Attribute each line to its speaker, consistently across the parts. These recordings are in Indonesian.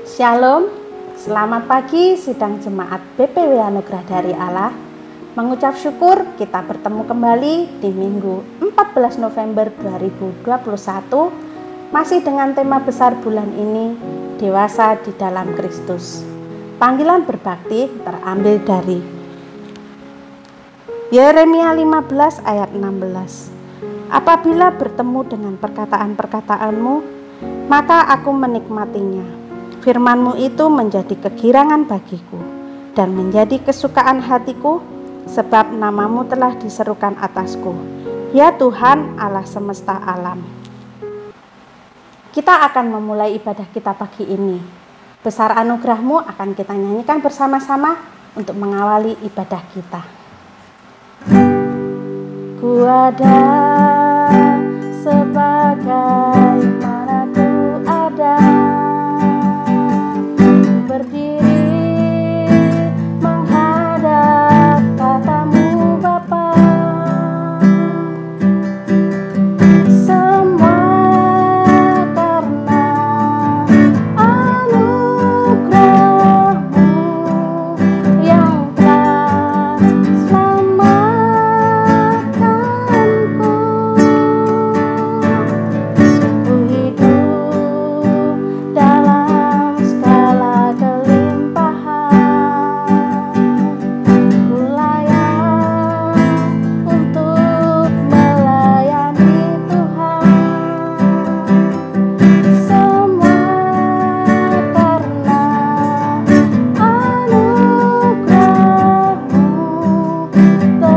Speaker 1: Shalom, selamat pagi sidang jemaat BPW Anugerah dari Allah. Mengucap syukur kita bertemu kembali di Minggu 14 November 2021 masih dengan tema besar bulan ini, Dewasa di dalam Kristus. Panggilan berbakti terambil dari Yeremia 15 ayat 16. Apabila bertemu dengan perkataan-perkataanmu, maka aku menikmatinya. Firman-Mu itu menjadi kegirangan bagiku dan menjadi kesukaan hatiku, sebab nama-Mu telah diserukan atasku, ya Tuhan Allah semesta alam. Kita akan memulai ibadah kita pagi ini. Besar anugerah-Mu akan kita nyanyikan bersama-sama untuk mengawali ibadah kita. Ku ada sebagai mana ku ada, berdiri menghadap tatamu Bapa. Semua karena anugerah-Mu yang telah selamatkanku. Ku hidup dalam segala kelimpahan, ku layak untuk melayani Tuhan. Semua karena anugerah-Mu tercurah bagiku.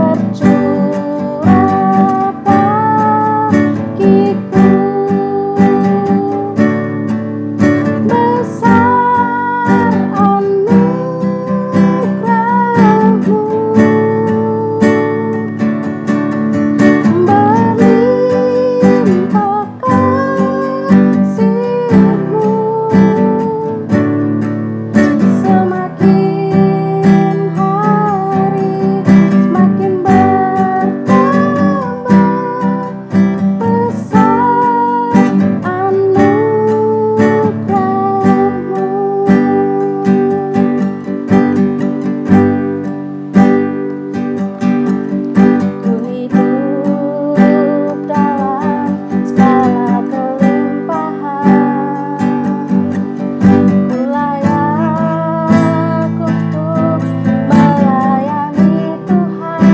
Speaker 1: Besar anugerah-Mu, berlimpah kasih-Mu, semakin hari semakin bertambah. Besar anugerah-Mu. Ku hidup dalam segala kelimpahan, ku layak untuk melayani Tuhan.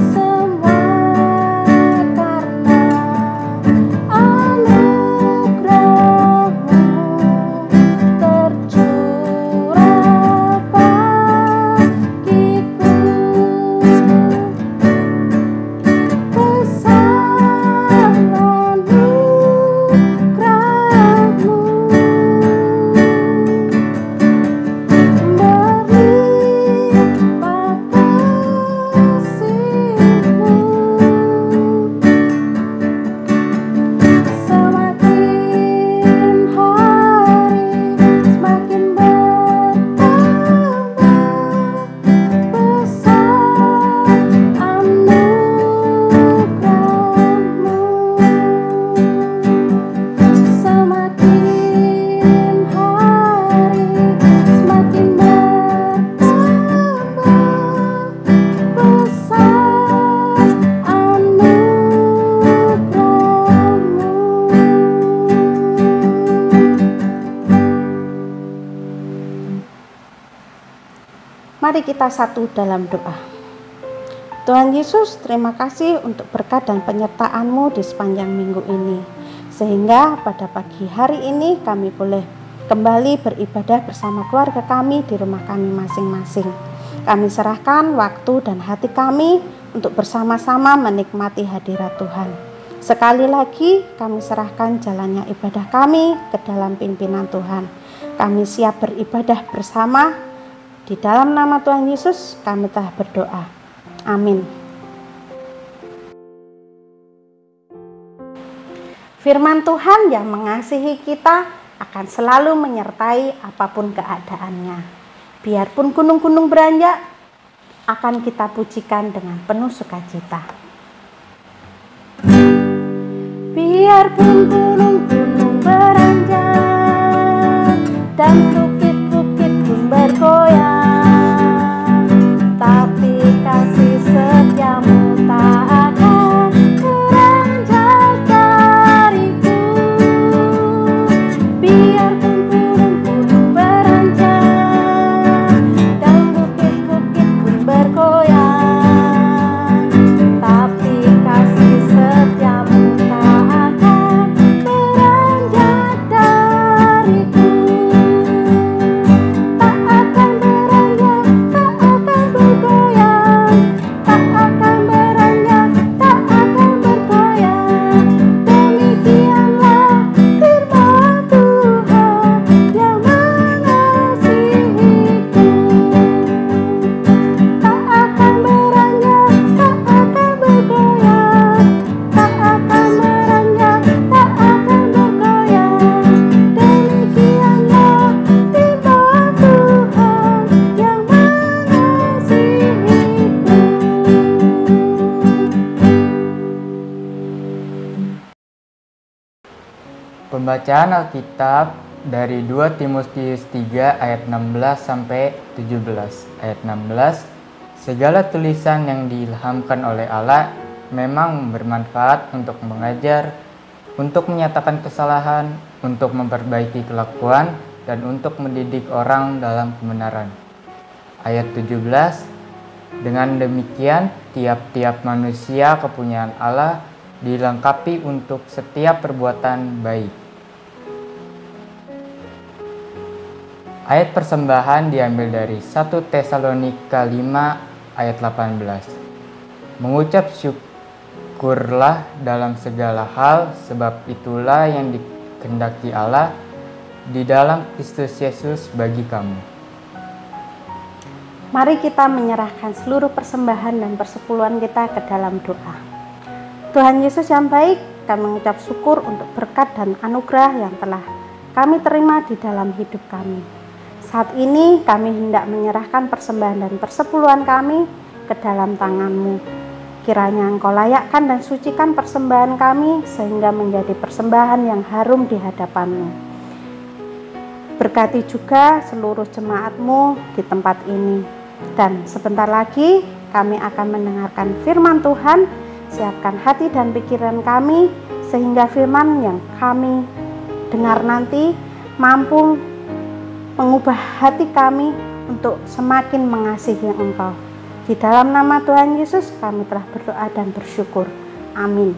Speaker 1: Semua karena anugerah-Mu tercurah bagiku. Besar anugerah-Mu, berlimpah kasih-Mu, semakin hari semakin bertambah. Besar anugerah-Mu, semakin hari semakin bertambah. Besar anugerah-Mu. Mari kita satu dalam doa. Tuhan Yesus, terima kasih untuk berkat dan penyertaan-Mu di sepanjang minggu ini, sehingga pada pagi hari ini kami boleh kembali beribadah bersama keluarga kami di rumah kami masing-masing. Kami serahkan waktu dan hati kami untuk bersama-sama menikmati hadirat Tuhan. Sekali lagi kami serahkan jalannya ibadah kami ke dalam pimpinan Tuhan. Kami siap beribadah bersama. Di dalam nama Tuhan Yesus kami telah berdoa. Amin. Firman Tuhan yang mengasihi kita akan selalu menyertai apapun keadaannya. Biarpun gunung-gunung beranjak, akan kita pujikan dengan penuh sukacita. Biarpun gunung-gunung beranjak,
Speaker 2: Pembacaan Alkitab dari 2 Timotius 3 ayat 16 sampai 17. Ayat 16, segala tulisan yang diilhamkan oleh Allah memang bermanfaat untuk mengajar, untuk menyatakan kesalahan, untuk memperbaiki kelakuan, dan untuk mendidik orang dalam kebenaran. Ayat 17, dengan demikian tiap-tiap manusia kepunyaan Allah dilengkapi untuk setiap perbuatan baik. Ayat persembahan diambil dari 1 Tesalonika 5 ayat 18. Mengucap syukurlah dalam segala hal, sebab itulah yang dikehendaki Allah di dalam Kristus Yesus bagi kamu.
Speaker 1: Mari kita menyerahkan seluruh persembahan dan persepuluhan kita ke dalam doa. Tuhan Yesus yang baik, kami mengucap syukur untuk berkat dan anugerah yang telah kami terima di dalam hidup kami. Saat ini kami hendak menyerahkan persembahan dan persepuluhan kami ke dalam tangan-Mu. Kiranya Engkau layakkan dan sucikan persembahan kami sehingga menjadi persembahan yang harum di hadapan-Mu. Berkati juga seluruh jemaat-Mu di tempat ini. Dan sebentar lagi kami akan mendengarkan firman Tuhan. Siapkan hati dan pikiran kami sehingga firman yang kami dengar nanti mampu mengubah hati kami untuk semakin mengasihi Engkau. Di dalam nama Tuhan Yesus kami telah berdoa dan bersyukur. Amin.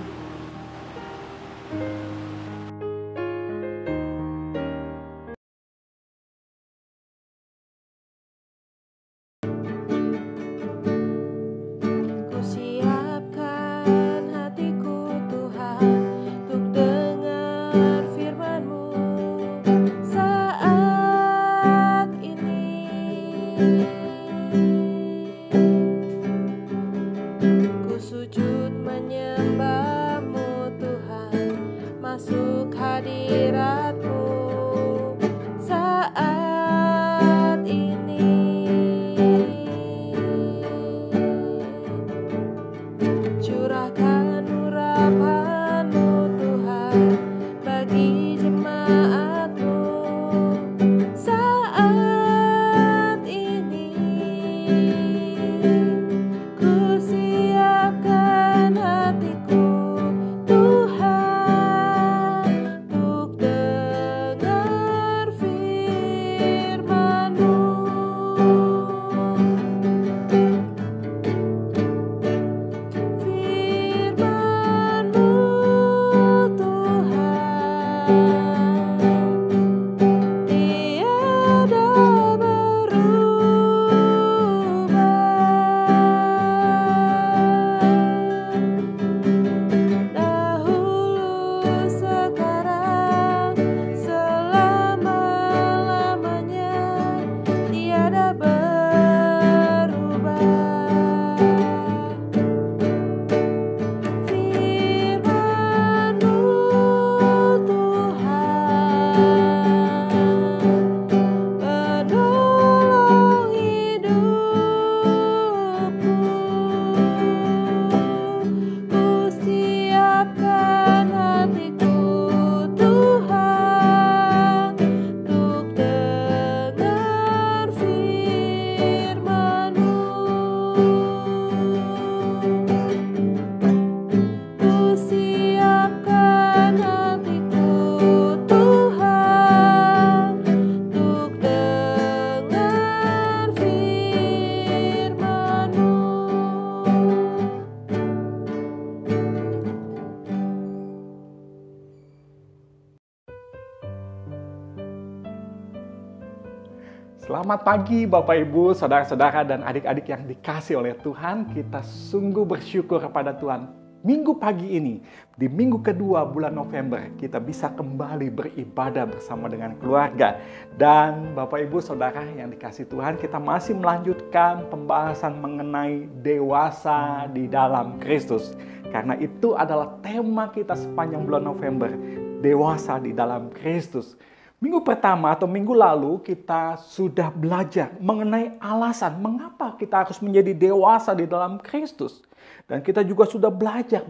Speaker 3: Selamat pagi Bapak Ibu, Saudara-saudara dan adik-adik yang dikasih oleh Tuhan. Kita sungguh bersyukur kepada Tuhan. Minggu pagi ini, di minggu kedua bulan November, kita bisa kembali beribadah bersama dengan keluarga. Dan Bapak Ibu Saudara yang dikasih Tuhan, kita masih melanjutkan pembahasan mengenai dewasa di dalam Kristus. Karena itu adalah tema kita sepanjang bulan November, dewasa di dalam Kristus. Minggu pertama atau minggu lalu kita sudah belajar mengenai alasan mengapa kita harus menjadi dewasa di dalam Kristus. Dan kita juga sudah belajar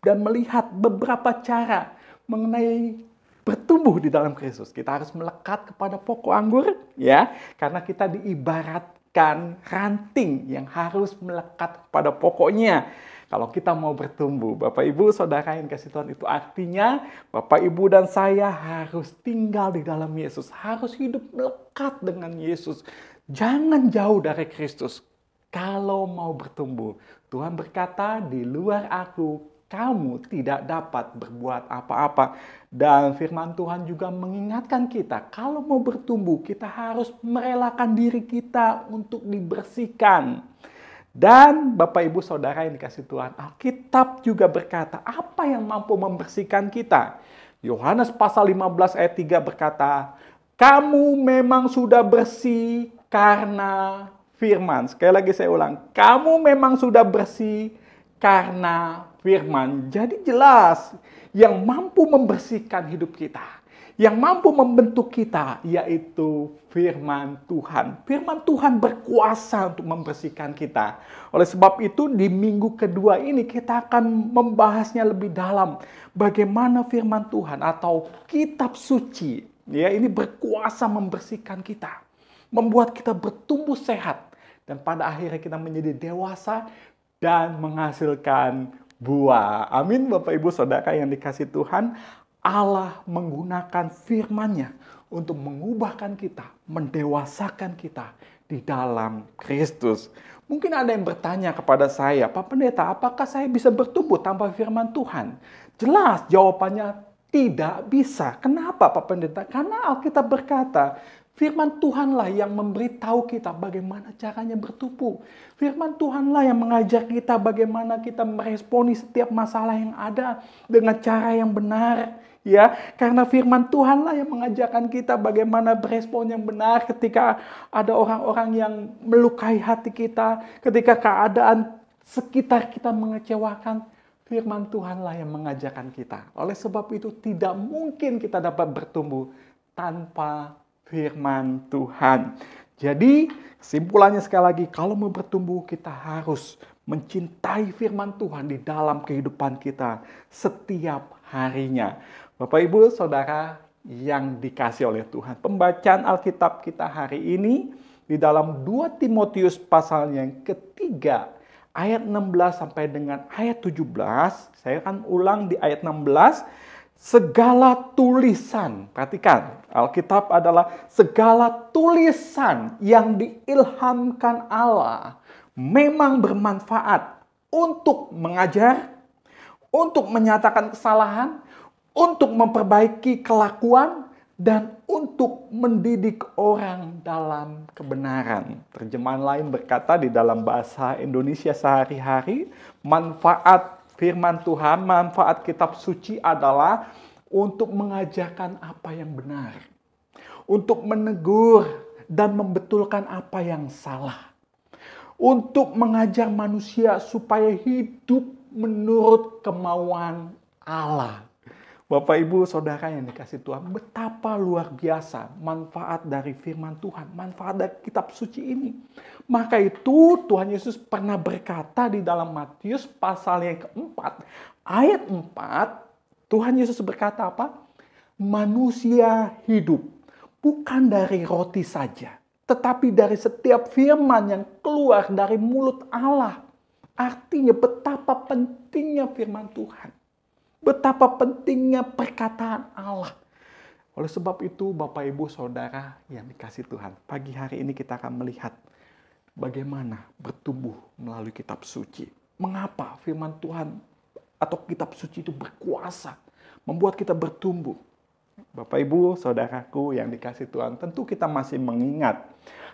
Speaker 3: dan melihat beberapa cara mengenai bertumbuh di dalam Kristus. Kita harus melekat kepada pokok anggur, ya, karena kita diibaratkan ranting yang harus melekat kepada pokoknya. Kalau kita mau bertumbuh, Bapak Ibu Saudara yang kasih Tuhan, itu artinya Bapak Ibu dan saya harus tinggal di dalam Yesus, harus hidup melekat dengan Yesus. Jangan jauh dari Kristus. Kalau mau bertumbuh, Tuhan berkata, di luar aku, kamu tidak dapat berbuat apa-apa. Dan firman Tuhan juga mengingatkan kita, kalau mau bertumbuh, kita harus merelakan diri kita untuk dibersihkan. Dan Bapak Ibu Saudara yang dikasih Tuhan, Alkitab juga berkata, apa yang mampu membersihkan kita? Yohanes pasal 15 ayat 3 berkata, kamu memang sudah bersih karena firman. Sekali lagi saya ulang, kamu memang sudah bersih karena firman. Jadi jelas, yang mampu membersihkan hidup kita, yang mampu membentuk kita, yaitu firman Tuhan. Firman Tuhan berkuasa untuk membersihkan kita. Oleh sebab itu, di minggu kedua ini kita akan membahasnya lebih dalam. Bagaimana firman Tuhan atau kitab suci, ya, ini berkuasa membersihkan kita, membuat kita bertumbuh sehat, dan pada akhirnya kita menjadi dewasa dan menghasilkan buah. Amin, Bapak Ibu Saudara yang dikasih Tuhan. Allah menggunakan firman-Nya untuk mengubahkan kita, mendewasakan kita di dalam Kristus. Mungkin ada yang bertanya kepada saya, Pak Pendeta, apakah saya bisa bertumbuh tanpa firman Tuhan? Jelas jawabannya tidak bisa. Kenapa, Pak Pendeta? Karena Alkitab berkata, firman Tuhanlah yang memberitahu kita bagaimana caranya bertumbuh. Firman Tuhanlah yang mengajar kita bagaimana kita meresponi setiap masalah yang ada dengan cara yang benar. Ya, karena firman Tuhanlah yang mengajarkan kita bagaimana berespon yang benar ketika ada orang-orang yang melukai hati kita, ketika keadaan sekitar kita mengecewakan. Firman Tuhanlah yang mengajarkan kita. Oleh sebab itu tidak mungkin kita dapat bertumbuh tanpa firman Tuhan. Jadi kesimpulannya sekali lagi, kalau mau bertumbuh kita harus mencintai firman Tuhan di dalam kehidupan kita setiap harinya. Bapak Ibu Saudara yang dikasih oleh Tuhan, pembacaan Alkitab kita hari ini di dalam 2 Timotius pasal yang ketiga ayat 16 sampai dengan ayat 17. Saya akan ulang di ayat 16. Segala tulisan, perhatikan, Alkitab adalah segala tulisan yang diilhamkan Allah memang bermanfaat untuk mengajar, untuk menyatakan kesalahan, untuk memperbaiki kelakuan, dan untuk mendidik orang dalam kebenaran. Terjemahan lain berkata di dalam bahasa Indonesia sehari-hari, manfaat firman Tuhan, manfaat kitab suci adalah untuk mengajarkan apa yang benar, untuk menegur dan membetulkan apa yang salah, untuk mengajar manusia supaya hidup menurut kemauan Allah. Bapak Ibu Saudara yang dikasih Tuhan, betapa luar biasa manfaat dari firman Tuhan, manfaat dari kitab suci ini. Maka itu Tuhan Yesus pernah berkata di dalam Matius pasal yang keempat, ayat 4, Tuhan Yesus berkata apa? Manusia hidup bukan dari roti saja, tetapi dari setiap firman yang keluar dari mulut Allah. Artinya betapa pentingnya firman Tuhan. Betapa pentingnya perkataan Allah. Oleh sebab itu, Bapak Ibu Saudara yang dikasih Tuhan, pagi hari ini kita akan melihat bagaimana bertumbuh melalui kitab suci. Mengapa firman Tuhan atau kitab suci itu berkuasa, membuat kita bertumbuh. Bapak Ibu Saudaraku yang dikasih Tuhan, tentu kita masih mengingat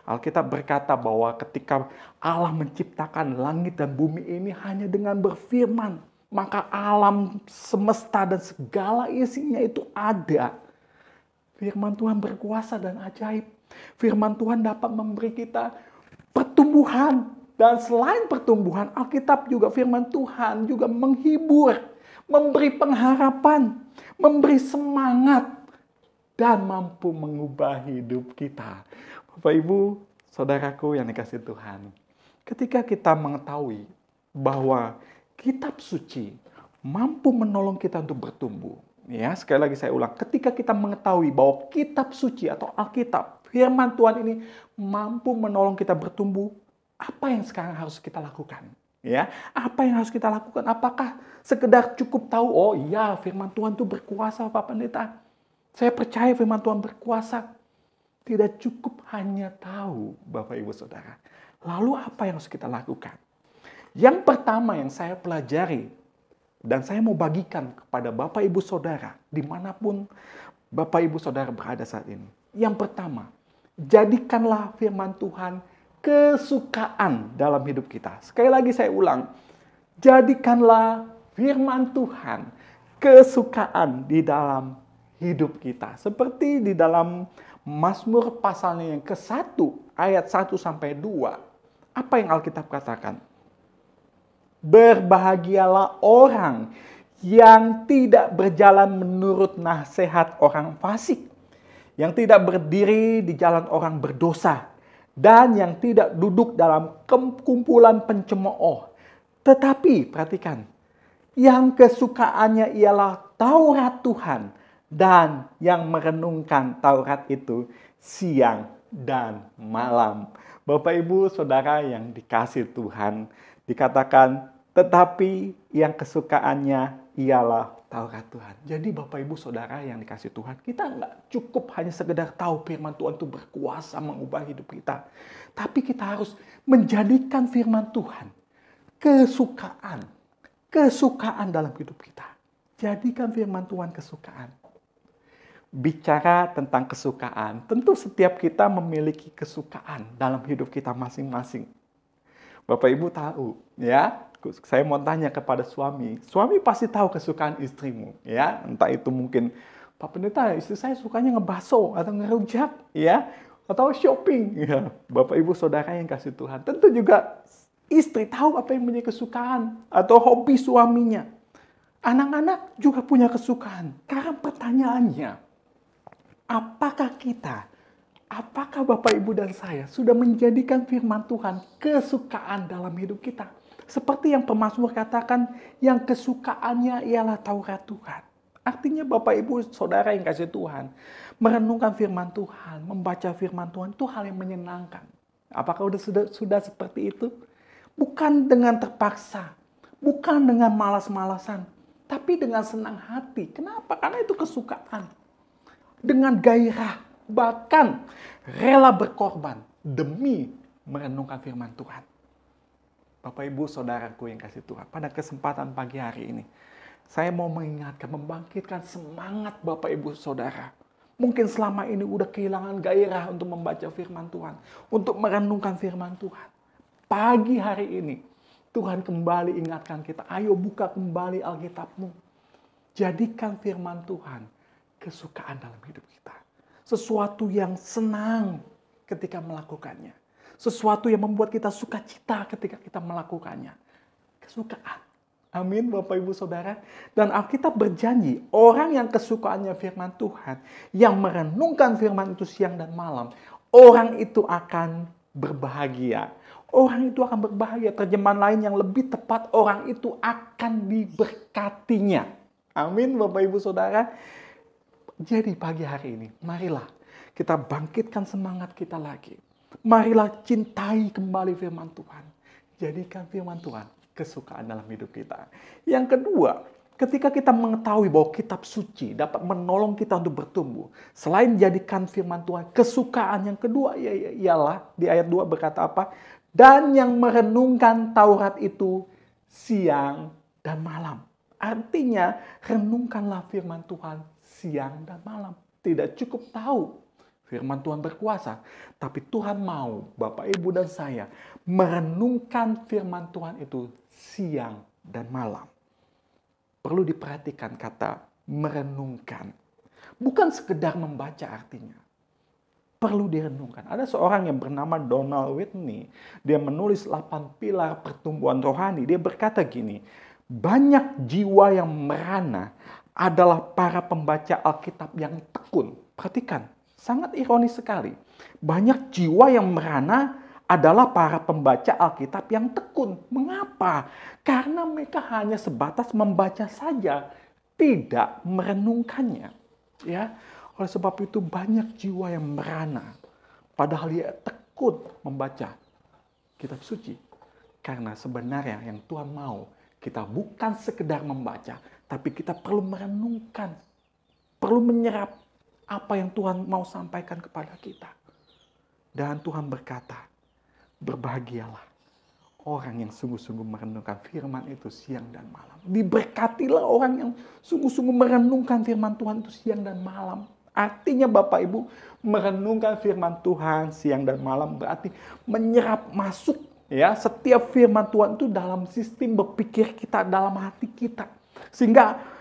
Speaker 3: Alkitab berkata bahwa ketika Allah menciptakan langit dan bumi ini hanya dengan berfirman, maka alam semesta dan segala isinya itu ada. Firman Tuhan berkuasa dan ajaib. Firman Tuhan dapat memberi kita pertumbuhan. Dan selain pertumbuhan, Alkitab juga firman Tuhan juga menghibur, memberi pengharapan, memberi semangat, dan mampu mengubah hidup kita. Bapak Ibu, Saudaraku yang dikasih Tuhan, ketika kita mengetahui bahwa kitab suci mampu menolong kita untuk bertumbuh, Ya, sekali lagi saya ulang, ketika kita mengetahui bahwa kitab suci atau Alkitab, firman Tuhan ini mampu menolong kita bertumbuh, apa yang sekarang harus kita lakukan? Ya, apa yang harus kita lakukan? Apakah sekedar cukup tahu, oh iya firman Tuhan itu berkuasa Pak Pendeta. Saya percaya firman Tuhan berkuasa. Tidak cukup hanya tahu Bapak Ibu Saudara. Lalu apa yang harus kita lakukan? Yang pertama yang saya pelajari dan saya mau bagikan kepada Bapak Ibu Saudara dimanapun Bapak Ibu Saudara berada saat ini. Yang pertama, jadikanlah firman Tuhan kesukaan dalam hidup kita. Sekali lagi saya ulang, jadikanlah firman Tuhan kesukaan di dalam hidup kita. Seperti di dalam Mazmur pasalnya yang ke-1 ayat 1 sampai 2. Apa yang Alkitab katakan? Berbahagialah orang yang tidak berjalan menurut nasihat orang fasik, yang tidak berdiri di jalan orang berdosa, dan yang tidak duduk dalam kumpulan pencemooh. Tetapi, perhatikan, yang kesukaannya ialah Taurat Tuhan, dan yang merenungkan Taurat itu siang dan malam. Bapak Ibu Saudara yang dikasihi Tuhan, dikatakan tetapi yang kesukaannya ialah Taurat Tuhan. Jadi Bapak Ibu Saudara yang dikasihi Tuhan, kita nggak cukup hanya sekedar tahu firman Tuhan itu berkuasa mengubah hidup kita. Tapi kita harus menjadikan firman Tuhan kesukaan. Kesukaan dalam hidup kita. Jadikan firman Tuhan kesukaan. Bicara tentang kesukaan, tentu setiap kita memiliki kesukaan dalam hidup kita masing-masing. Bapak Ibu tahu, ya. Saya mau tanya kepada suami pasti tahu kesukaan istrimu, ya. Entah itu mungkin, Pak Pendeta, istri saya sukanya ngebaso atau ngerujak, ya, atau shopping. Ya. Bapak Ibu Saudara yang kasih Tuhan, tentu juga istri tahu apa yang menjadi kesukaan atau hobi suaminya. Anak-anak juga punya kesukaan. Karena pertanyaannya, apakah Bapak Ibu dan saya sudah menjadikan firman Tuhan kesukaan dalam hidup kita? Seperti yang pemazmur katakan, yang kesukaannya ialah Taurat Tuhan. Artinya Bapak Ibu Saudara yang kasih Tuhan, merenungkan firman Tuhan, membaca firman Tuhan itu hal yang menyenangkan. Apakah sudah seperti itu? Bukan dengan terpaksa, bukan dengan malas-malasan, tapi dengan senang hati. Kenapa? Karena itu kesukaan. Dengan gairah, bahkan rela berkorban demi merenungkan firman Tuhan. Bapak Ibu Saudaraku yang kasih Tuhan, pada kesempatan pagi hari ini, saya mau mengingatkan, membangkitkan semangat Bapak Ibu Saudara. Mungkin selama ini udah kehilangan gairah untuk membaca firman Tuhan, untuk merenungkan firman Tuhan. Pagi hari ini, Tuhan kembali ingatkan kita, ayo buka kembali Alkitabmu. Jadikan firman Tuhan kesukaan dalam hidup kita. Sesuatu yang senang ketika melakukannya. Sesuatu yang membuat kita sukacita ketika kita melakukannya. Kesukaan. Amin Bapak Ibu Saudara. Dan Alkitab berjanji, orang yang kesukaannya firman Tuhan, yang merenungkan firman itu siang dan malam, orang itu akan berbahagia. Orang itu akan berbahagia. Terjemahan lain yang lebih tepat, orang itu akan diberkatinya. Amin Bapak Ibu Saudara. Jadi pagi hari ini, marilah kita bangkitkan semangat kita lagi. Marilah cintai kembali firman Tuhan. Jadikan firman Tuhan kesukaan dalam hidup kita. Yang kedua, ketika kita mengetahui bahwa kitab suci dapat menolong kita untuk bertumbuh. Selain jadikan firman Tuhan kesukaan, yang kedua ialah di ayat 2 berkata apa? Dan yang merenungkan Taurat itu siang dan malam. Artinya, renungkanlah firman Tuhan siang dan malam. Tidak cukup tahu firman Tuhan berkuasa, tapi Tuhan mau Bapak Ibu dan saya merenungkan firman Tuhan itu siang dan malam. Perlu diperhatikan kata merenungkan. Bukan sekedar membaca artinya. Perlu direnungkan. Ada seorang yang bernama Donald Whitney. Dia menulis 8 pilar pertumbuhan rohani. Dia berkata gini, banyak jiwa yang merana adalah para pembaca Alkitab yang tekun. Perhatikan. Sangat ironis sekali. Banyak jiwa yang merana adalah para pembaca Alkitab yang tekun. Mengapa? Karena mereka hanya sebatas membaca saja. tidak merenungkannya. Ya, oleh sebab itu banyak jiwa yang merana, padahal dia takut membaca kitab suci. Karena sebenarnya yang Tuhan mau, kita bukan sekedar membaca, tapi kita perlu merenungkan, perlu menyerap apa yang Tuhan mau sampaikan kepada kita. Dan Tuhan berkata, berbahagialah orang yang sungguh-sungguh merenungkan firman itu siang dan malam. Diberkatilah orang yang sungguh-sungguh merenungkan firman Tuhan itu siang dan malam. Artinya Bapak Ibu, merenungkan firman Tuhan siang dan malam berarti menyerap masuk ya setiap firman Tuhan itu dalam sistem berpikir kita, dalam hati kita. Sehingga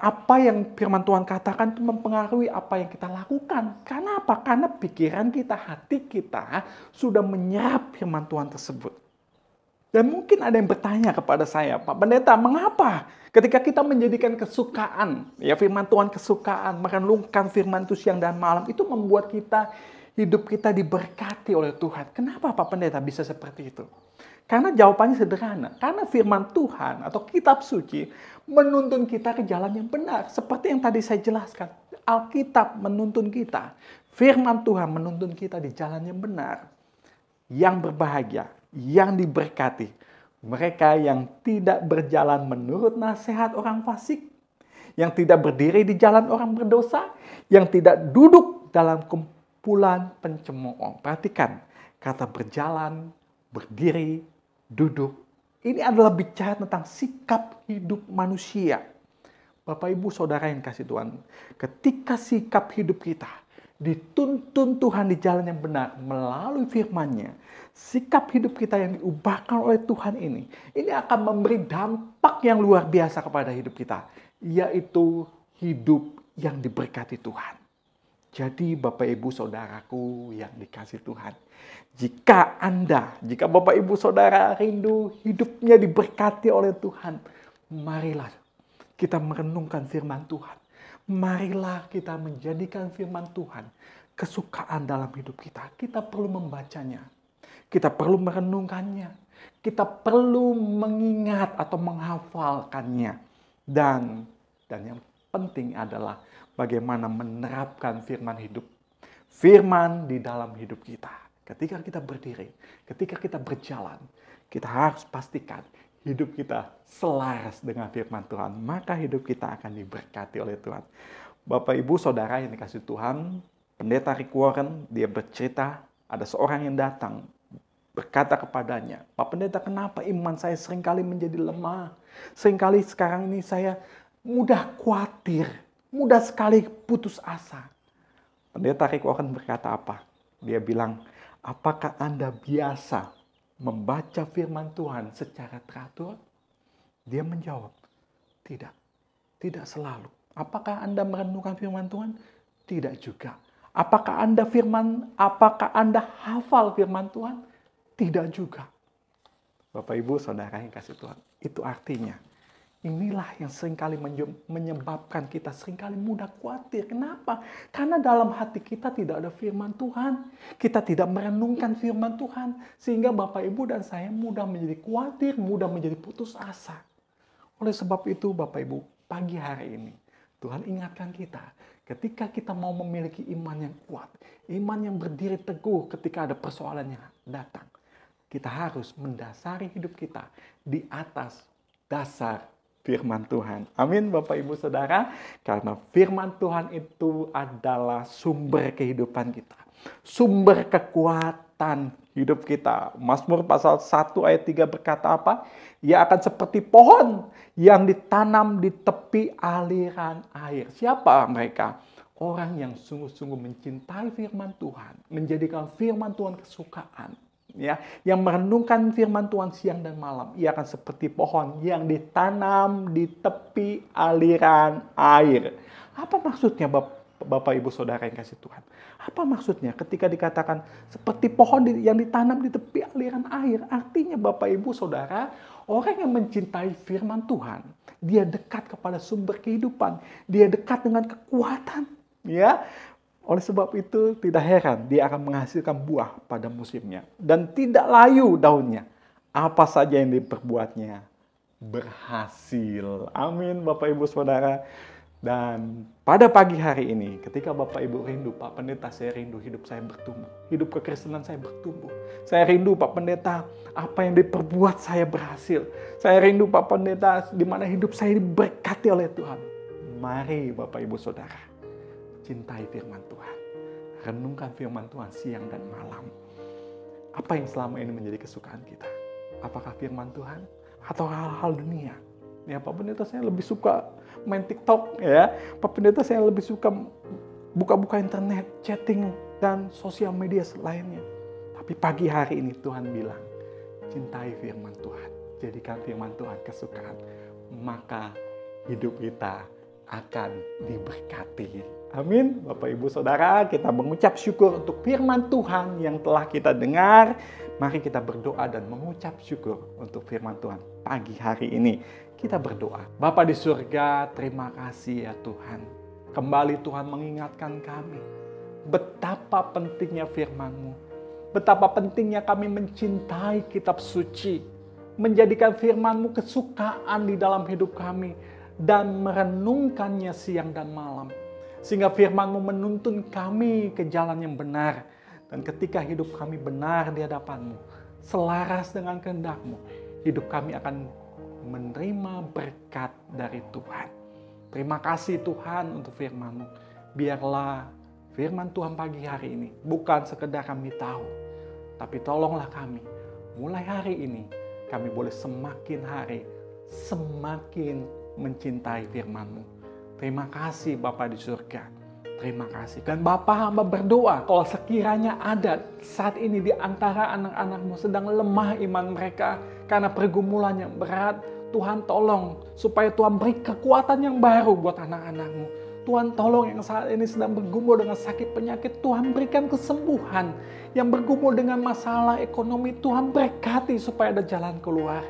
Speaker 3: apa yang firman Tuhan katakan itu mempengaruhi apa yang kita lakukan. Karena apa? Karena pikiran kita, hati kita sudah menyerap firman Tuhan tersebut. Dan mungkin ada yang bertanya kepada saya, Pak Pendeta, mengapa ketika kita menjadikan kesukaan, ya firman Tuhan kesukaan, merenungkan firman itu siang dan malam, itu membuat hidup kita diberkati oleh Tuhan. Kenapa Pak Pendeta bisa seperti itu? Karena jawabannya sederhana. Karena firman Tuhan atau kitab suci menuntun kita ke jalan yang benar. Seperti yang tadi saya jelaskan. Alkitab menuntun kita. Firman Tuhan menuntun kita di jalan yang benar. Yang berbahagia, yang diberkati. Mereka yang tidak berjalan menurut nasihat orang fasik. Yang tidak berdiri di jalan orang berdosa. Yang tidak duduk dalam kumpulan pencemooh. Perhatikan, kata berjalan, berdiri, duduk. Ini adalah bicara tentang sikap hidup manusia. Bapak, Ibu, Saudara yang kasih Tuhan. Ketika sikap hidup kita dituntun Tuhan di jalan yang benar melalui firman-Nya, sikap hidup kita yang diubahkan oleh Tuhan ini akan memberi dampak yang luar biasa kepada hidup kita. Yaitu hidup yang diberkati Tuhan. Jadi Bapak Ibu Saudaraku yang dikasih Tuhan, jika Bapak Ibu Saudara rindu hidupnya diberkati oleh Tuhan, marilah kita merenungkan firman Tuhan. Marilah kita menjadikan firman Tuhan kesukaan dalam hidup kita. Kita perlu membacanya. Kita perlu merenungkannya. Kita perlu mengingat atau menghafalkannya. Dan yang penting adalah bagaimana menerapkan firman hidup. Firman di dalam hidup kita. Ketika kita berdiri, ketika kita berjalan, kita harus pastikan hidup kita selaras dengan firman Tuhan. Maka hidup kita akan diberkati oleh Tuhan. Bapak, Ibu, Saudara yang dikasih Tuhan, Pendeta Rick Warren, dia bercerita, ada seorang yang datang, berkata kepadanya, Pak Pendeta, kenapa iman saya seringkali menjadi lemah? Seringkali sekarang ini saya mudah khawatir, mudah sekali putus asa. Pendeta Rick Warren berkata apa? Dia bilang, apakah Anda biasa membaca firman Tuhan secara teratur? Dia menjawab, tidak selalu. Apakah Anda merenungkan firman Tuhan? Tidak juga. Apakah Anda hafal firman Tuhan? Tidak juga. Bapak, Ibu, Saudara yang kasih Tuhan, itu artinya inilah yang seringkali menyebabkan kita seringkali mudah khawatir. Kenapa? Karena dalam hati kita tidak ada firman Tuhan. Kita tidak merenungkan firman Tuhan. Sehingga Bapak, Ibu, dan saya mudah menjadi khawatir, mudah menjadi putus asa. Oleh sebab itu, Bapak, Ibu, pagi hari ini, Tuhan ingatkan kita. Ketika kita mau memiliki iman yang kuat, iman yang berdiri teguh ketika ada persoalan yang datang, kita harus mendasari hidup kita di atas dasar firman Tuhan. Amin, Bapak, Ibu, Saudara. Karena firman Tuhan itu adalah sumber kehidupan kita. Sumber kekuatan hidup kita. Mazmur pasal 1 ayat 3 berkata apa? Ia akan seperti pohon yang ditanam di tepi aliran air. Siapa mereka? Orang yang sungguh-sungguh mencintai firman Tuhan. Menjadikan firman Tuhan kesukaan. Ya, yang merenungkan firman Tuhan siang dan malam, ia akan seperti pohon yang ditanam di tepi aliran air. Apa maksudnya Bapak, Ibu, Saudara yang kasih Tuhan? Apa maksudnya ketika dikatakan seperti pohon yang ditanam di tepi aliran air? Artinya Bapak, Ibu, Saudara, orang yang mencintai firman Tuhan, dia dekat kepada sumber kehidupan, dia dekat dengan kekuatan, ya. Oleh sebab itu tidak heran dia akan menghasilkan buah pada musimnya. Dan tidak layu daunnya. Apa saja yang diperbuatnya berhasil. Amin Bapak Ibu Saudara. Dan pada pagi hari ini, ketika Bapak Ibu rindu, Pak Pendeta, saya rindu hidup saya bertumbuh. Hidup kekristenan saya bertumbuh. Saya rindu, Pak Pendeta, apa yang diperbuat saya berhasil. Saya rindu, Pak Pendeta, di mana hidup saya diberkati oleh Tuhan. Mari Bapak Ibu Saudara, cintai firman Tuhan. Renungkan firman Tuhan siang dan malam. Apa yang selama ini menjadi kesukaan kita? Apakah firman Tuhan atau hal-hal dunia? Ya, Pak Pendeta, saya lebih suka main TikTok, ya. Pak Pendeta, saya lebih suka buka-buka internet, chatting, dan sosial media lainnya. Tapi pagi hari ini Tuhan bilang, cintai firman Tuhan. Jadikan firman Tuhan kesukaan. Maka hidup kita akan diberkati. Amin. Bapak Ibu Saudara, kita mengucap syukur untuk firman Tuhan yang telah kita dengar. Mari kita berdoa dan mengucap syukur untuk firman Tuhan pagi hari ini. Kita berdoa. Bapa di surga, terima kasih ya Tuhan. Kembali Tuhan mengingatkan kami betapa pentingnya firman-Mu. Betapa pentingnya kami mencintai kitab suci. Menjadikan firman-Mu kesukaan di dalam hidup kami. Dan merenungkannya siang dan malam. Sehingga firman-Mu menuntun kami ke jalan yang benar. Dan ketika hidup kami benar di hadapan-Mu, selaras dengan kehendak-Mu, hidup kami akan menerima berkat dari Tuhan. Terima kasih Tuhan untuk firman-Mu. Biarlah firman Tuhan pagi hari ini bukan sekedar kami tahu, tapi tolonglah kami mulai hari ini kami boleh semakin hari semakin mencintai firman-Mu. Terima kasih Bapa di surga. Terima kasih. Dan Bapa, hamba berdoa kalau sekiranya ada saat ini di antara anak-anak-Mu sedang lemah iman mereka karena pergumulan yang berat, Tuhan tolong supaya Tuhan beri kekuatan yang baru buat anak-anak-Mu. Tuhan tolong yang saat ini sedang bergumul dengan sakit penyakit, Tuhan berikan kesembuhan. Yang bergumul dengan masalah ekonomi, Tuhan berkati supaya ada jalan keluar.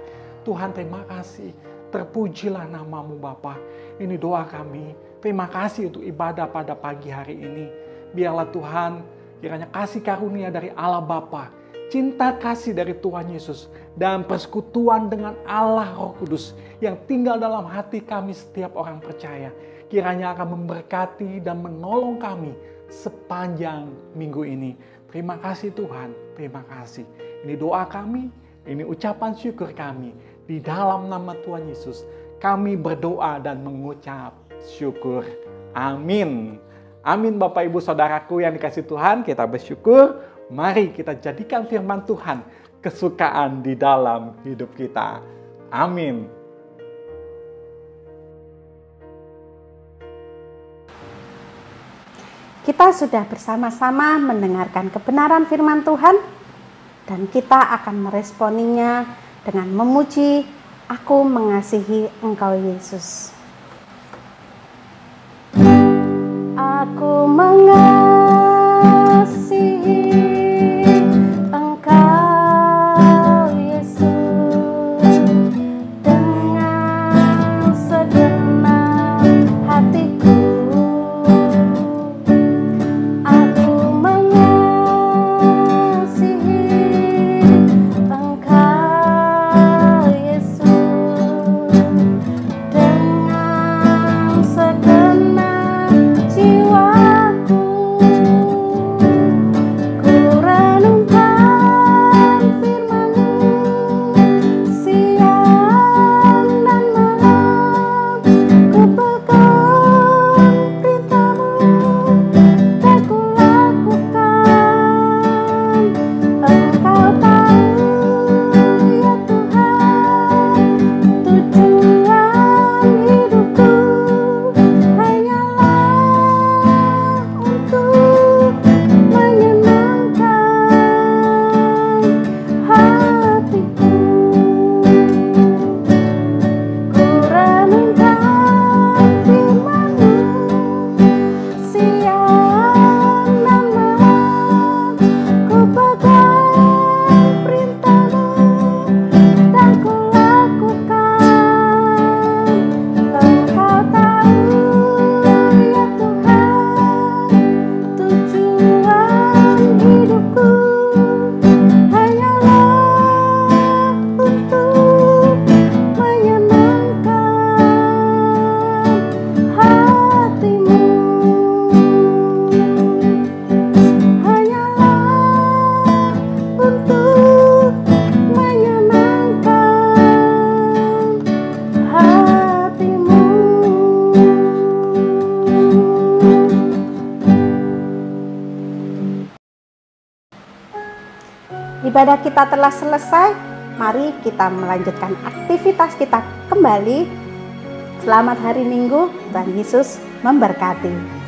Speaker 3: Tuhan terima kasih. Terpujilah nama-Mu Bapa. Ini doa kami. Terima kasih untuk ibadah pada pagi hari ini. Biarlah Tuhan kiranya kasih karunia dari Allah Bapa, cinta kasih dari Tuhan Yesus, dan persekutuan dengan Allah Roh Kudus yang tinggal dalam hati kami setiap orang percaya. Kiranya akan memberkati dan menolong kami sepanjang minggu ini. Terima kasih Tuhan, terima kasih. Ini doa kami, ini ucapan syukur kami. Di dalam nama Tuhan Yesus, kami berdoa dan mengucap syukur. Amin. Amin Bapak Ibu Saudaraku yang dikasihi Tuhan, kita bersyukur. Mari kita jadikan firman Tuhan kesukaan di dalam hidup kita. Amin.
Speaker 1: Kita sudah bersama-sama mendengarkan kebenaran firman Tuhan dan kita akan meresponinya dengan memuji, "Aku mengasihi Engkau Yesus." Aku mengasihi Engkau Yesus dengan segenap hatiku. Aku mengasihi Engkau Yesus dengan segenap jiwaku. Ibadah kita telah selesai. Mari kita melanjutkan aktivitas kita kembali. Selamat hari Minggu. Tuhan Yesus memberkati.